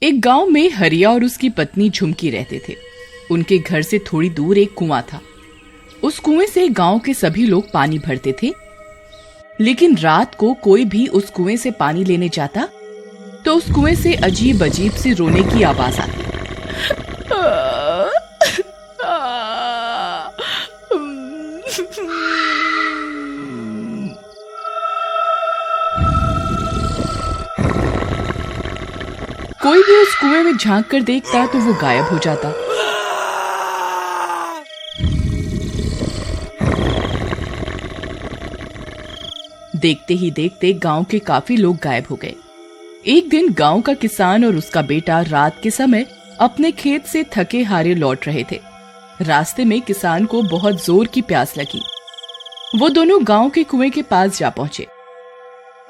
एक गांव में हरिया और उसकी पत्नी झुमकी रहते थे। उनके घर से थोड़ी दूर एक कुआं था। उस कुएं से गांव के सभी लोग पानी भरते थे, लेकिन रात को कोई भी उस कुएं से पानी लेने जाता तो उस कुएं से अजीब अजीब सी रोने की आवाज आती। कोई भी उस कुएं में झांक कर देखता तो वो गायब हो जाता। देखते ही देखते गांव के काफी लोग गायब हो गए। एक दिन गांव का किसान और उसका बेटा रात के समय अपने खेत से थके हारे लौट रहे थे। रास्ते में किसान को बहुत जोर की प्यास लगी। वो दोनों गांव के कुएं के पास जा पहुंचे।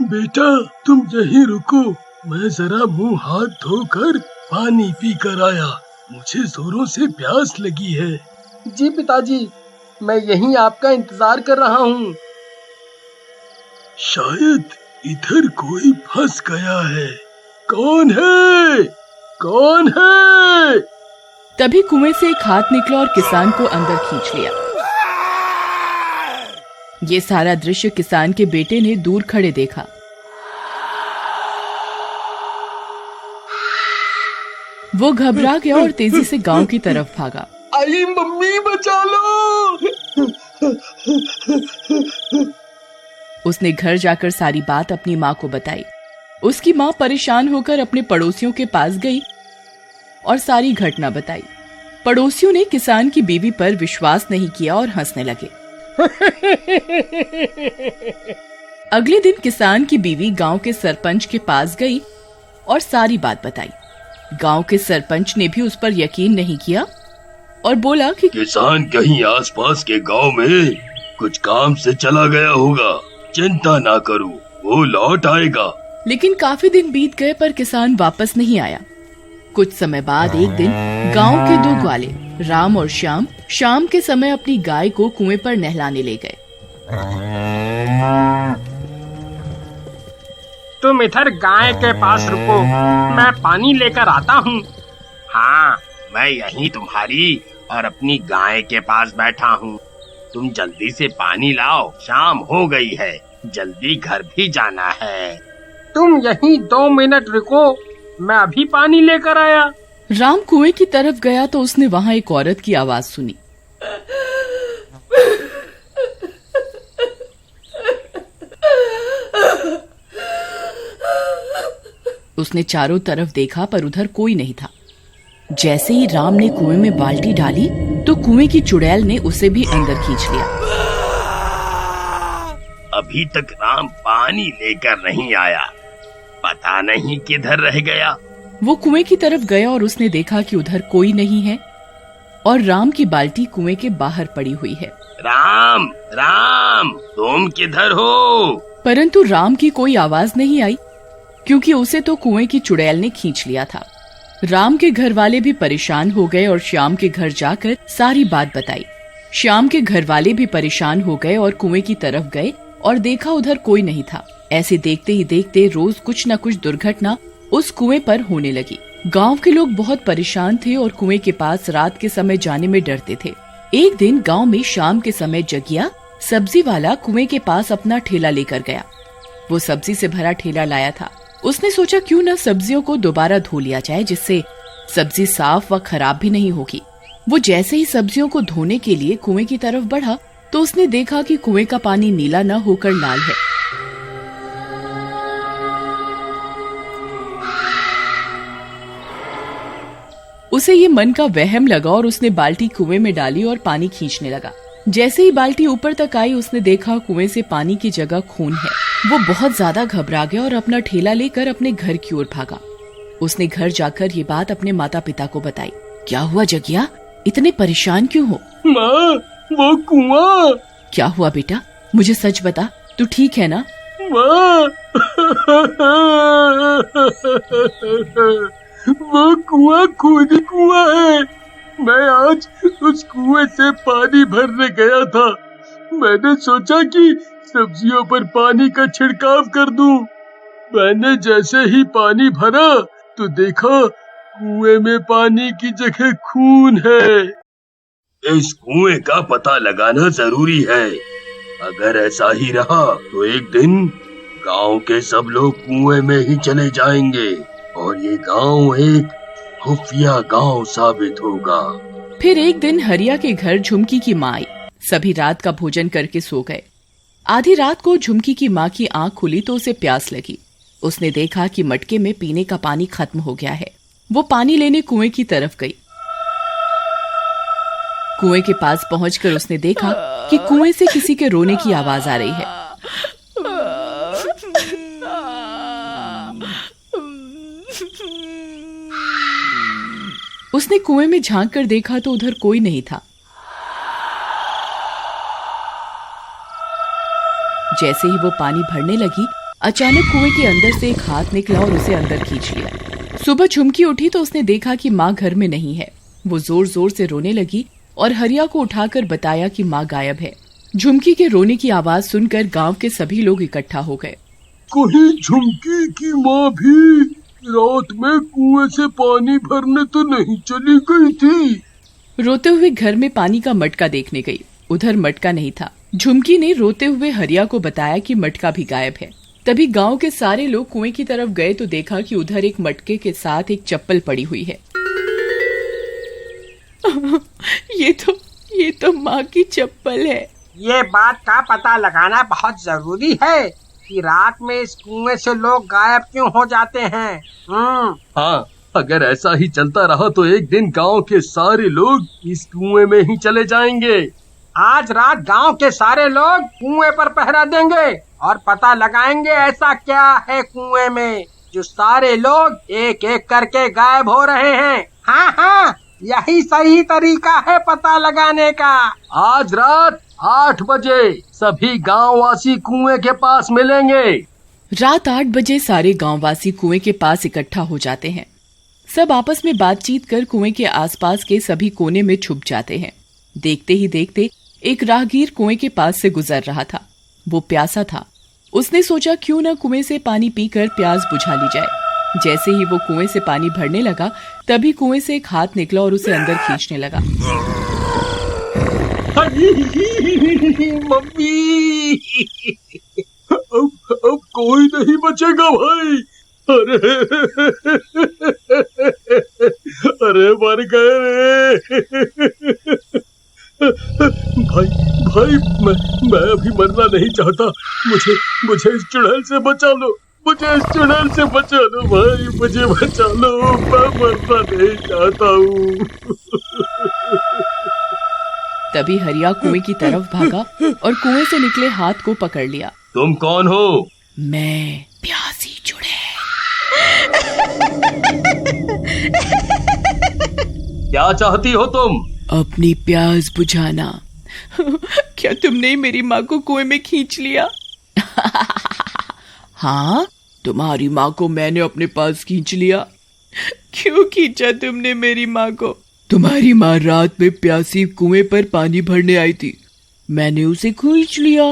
बेटा, तुम यहीं रुको, मैं जरा मुंह हाथ धोकर पानी पी कर आया। मुझे जोरों से प्यास लगी है। जी पिताजी, मैं यहीं आपका इंतजार कर रहा हूँ। शायद इधर कोई फंस गया है। कौन है? कौन है? तभी कुएं से एक हाथ निकला और किसान को अंदर खींच लिया। ये सारा दृश्य किसान के बेटे ने दूर खड़े देखा। वो घबरा गया और तेजी से गांव की तरफ भागा। आई मम्मी, बचा लो। उसने घर जाकर सारी बात अपनी माँ को बताई। उसकी माँ परेशान होकर अपने पड़ोसियों के पास गई और सारी घटना बताई। पड़ोसियों ने किसान की बीवी पर विश्वास नहीं किया और हंसने लगे। अगले दिन किसान की बीवी गांव के सरपंच के पास गई और सारी बात बताई। गांव के सरपंच ने भी उस पर यकीन नहीं किया और बोला कि किसान कहीं आसपास के गांव में कुछ काम से चला गया होगा, चिंता ना करो, वो लौट आएगा। लेकिन काफी दिन बीत गए पर किसान वापस नहीं आया। कुछ समय बाद एक दिन गांव के दो ग्वाले राम और श्याम शाम के समय अपनी गाय को कुएं पर नहलाने ले गए। तुम इधर गाय के पास रुको, मैं पानी लेकर आता हूँ। हाँ, मैं यहीं तुम्हारी और अपनी गाय के पास बैठा हूँ। तुम जल्दी से पानी लाओ, शाम हो गई है, जल्दी घर भी जाना है। तुम यहीं 2 मिनट रुको, मैं अभी पानी लेकर आया। राम कुएं की तरफ गया तो उसने वहाँ एक औरत की आवाज सुनी। उसने चारों तरफ देखा पर उधर कोई नहीं था। जैसे ही राम ने कुएं में बाल्टी डाली तो कुएं की चुड़ैल ने उसे भी अंदर खींच लिया। अभी तक राम पानी लेकर नहीं आया, पता नहीं किधर रह गया। वो कुएं की तरफ गया और उसने देखा कि उधर कोई नहीं है और राम की बाल्टी कुएं के बाहर पड़ी हुई है। राम, राम, तुम किधर हो? परंतु राम की कोई आवाज नहीं आई, क्योंकि उसे तो कुएं की चुड़ैल ने खींच लिया था। राम के घर वाले भी परेशान हो गए और श्याम के घर जाकर सारी बात बताई। श्याम के घर वाले भी परेशान हो गए और कुएं की तरफ गए और देखा उधर कोई नहीं था। ऐसे देखते ही देखते रोज कुछ न कुछ दुर्घटना उस कुएं पर होने लगी। गांव के लोग बहुत परेशान थे और कुएं के पास रात के समय जाने में डरते थे। एक दिन गांव में शाम के समय जगिया सब्जी वाला कुएं के पास अपना ठेला लेकर गया। वो सब्जी से भरा ठेला लाया था। उसने सोचा क्यों न सब्जियों को दोबारा धो लिया जाए, जिससे सब्जी साफ व खराब भी नहीं होगी। वो जैसे ही सब्जियों को धोने के लिए कुएं की तरफ बढ़ा तो उसने देखा कि कुएं का पानी नीला न होकर लाल है। उसे ये मन का वहम लगा और उसने बाल्टी कुएं में डाली और पानी खींचने लगा। जैसे ही बाल्टी ऊपर तक आई उसने देखा कुएं से पानी की जगह खून है। वो बहुत ज्यादा घबरा गया और अपना ठेला लेकर अपने घर की ओर भागा। उसने घर जाकर ये बात अपने माता पिता को बताई। क्या हुआ जगिया, इतने परेशान क्यों हो? माँ, वो कुआं। क्या हुआ बेटा, मुझे सच बता, तू ठीक है ना? माँ, वो कुआं खुद कुआं है। मैं आज उस कुएं से पानी भरने गया था। मैंने सोचा कि सब्जियों पर पानी का छिड़काव कर दूं। मैंने जैसे ही पानी भरा तो देखा कुएं में पानी की जगह खून है। इस कुएं का पता लगाना जरूरी है। अगर ऐसा ही रहा तो एक दिन गांव के सब लोग कुएं में ही चले जाएंगे और ये गांव एक खुफिया गांव साबित होगा। फिर एक दिन हरिया के घर झुमकी की माँ आई। सभी रात का भोजन करके सो गए। आधी रात को झुमकी की माँ की आंख खुली तो उसे प्यास लगी। उसने देखा कि मटके में पीने का पानी खत्म हो गया है। वो पानी लेने कुएं की तरफ गई। कुएं के पास पहुंचकर उसने देखा कि कुएं से किसी के रोने की आवाज आ रही है। उसने कुएं में झांक कर देखा तो उधर कोई नहीं था। जैसे ही वो पानी भरने लगी, अचानक कुएं के अंदर से एक हाथ निकला और उसे अंदर खींच लिया। सुबह झुमकी उठी तो उसने देखा कि माँ घर में नहीं है। वो जोर जोर से रोने लगी और हरिया को उठाकर बताया कि माँ गायब है। झुमकी के रोने की आवाज सुनकर गांव के सभी लोग इकट्ठा हो गए। कहीं झुमकी की माँ भी रात में कुएं से पानी भरने तो नहीं चली गई थी? रोते हुए घर में पानी का मटका देखने गई। उधर मटका नहीं था। झुमकी ने रोते हुए हरिया को बताया कि मटका भी गायब है। तभी गांव के सारे लोग कुएं की तरफ गए तो देखा कि उधर एक मटके के साथ एक चप्पल पड़ी हुई है। ये तो माँ की चप्पल है। ये बात का पता लगाना बहुत जरूरी है कि रात में इस कुएं से लोग गायब क्यों हो जाते हैं। हाँ, अगर ऐसा ही चलता रहा तो एक दिन गांव के सारे लोग इस कुएं में ही चले जाएंगे। आज रात गांव के सारे लोग कुएं पर पहरा देंगे और पता लगाएंगे ऐसा क्या है कुएं में जो सारे लोग एक एक करके गायब हो रहे हैं। हाँ, यही सही तरीका है पता लगाने का। आज रात 8 बजे सभी गांववासी कुएं के पास मिलेंगे। रात 8 बजे सारे गांववासी कुएं के पास इकट्ठा हो जाते हैं। सब आपस में बातचीत कर कुएं के आसपास के सभी कोने में छुप जाते हैं। देखते ही देखते एक राहगीर कुएं के पास से गुजर रहा था। वो प्यासा था। उसने सोचा क्यों न कुएं से पानी पीकर प्यास बुझा ली जाए। जैसे ही वो कुएं से पानी भरने लगा तभी कुएं से एक हाथ निकला और उसे अंदर खींचने लगा। मम्मी, अब कोई नहीं बचेगा भाई। अरे मर गए रे। भाई मैं अभी मरना नहीं चाहता। मुझे इस चुड़ैल से बचा लो। मुझे इस चुड़ैल से बचा लो भाई, मुझे बचा लो। मैं मरना नहीं चाहता हूँ। तभी हरिया कुएं की तरफ भागा और कुएं से निकले हाथ को पकड़ लिया। तुम कौन हो? मैं प्यासी चुड़ैल। क्या चाहती हो तुम? अपनी प्यास बुझाना। क्या तुमने मेरी माँ को कुएं में खींच लिया? हाँ, तुम्हारी माँ को मैंने अपने पास खींच लिया। क्यों खींचा तुमने मेरी माँ को? तुम्हारी माँ रात में प्यासी कुएं पर पानी भरने आई थी। मैंने उसे खींच लिया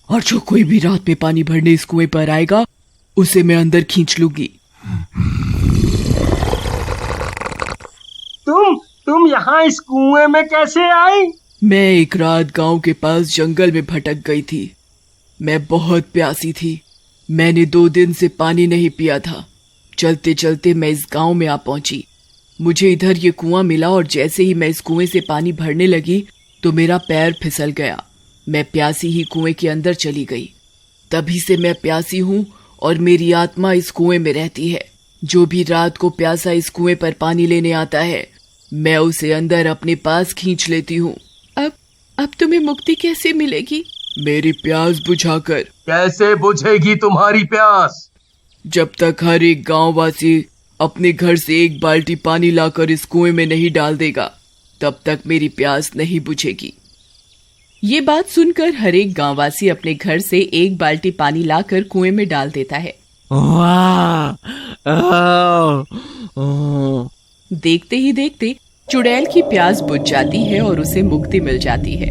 और जो कोई भी रात में पानी भरने इस कुएं पर आएगा उसे मैं अंदर खींच लूंगी। तुम यहाँ इस कुएं में कैसे आई? मैं एक रात गांव के पास जंगल में भटक गई थी। मैं बहुत प्यासी थी। मैंने 2 दिन से पानी नहीं पिया था। चलते चलते मैं इस गांव में आ पहुंची। मुझे इधर ये कुआं मिला और जैसे ही मैं इस कुएं से पानी भरने लगी तो मेरा पैर फिसल गया। मैं प्यासी ही कुएं के अंदर चली गई। तभी से मैं प्यासी हूँ और मेरी आत्मा इस कुएं में रहती है। जो भी रात को प्यासा इस कुएं पर पानी लेने आता है मैं उसे अंदर अपने पास खींच लेती हूँ। अब तुम्हें मुक्ति कैसे मिलेगी? मेरी प्यास बुझाकर। कैसे बुझेगी तुम्हारी प्यास? जब तक हर एक गांववासी अपने घर से 1 बाल्टी पानी लाकर इस कुएं में नहीं डाल देगा तब तक मेरी प्यास नहीं बुझेगी। ये बात सुनकर हर एक गांववासी अपने घर से 1 बाल्टी पानी लाकर कुएं में डाल देता है। देखते ही देखते चुड़ैल की प्यास बुझ जाती है और उसे मुक्ति मिल जाती है।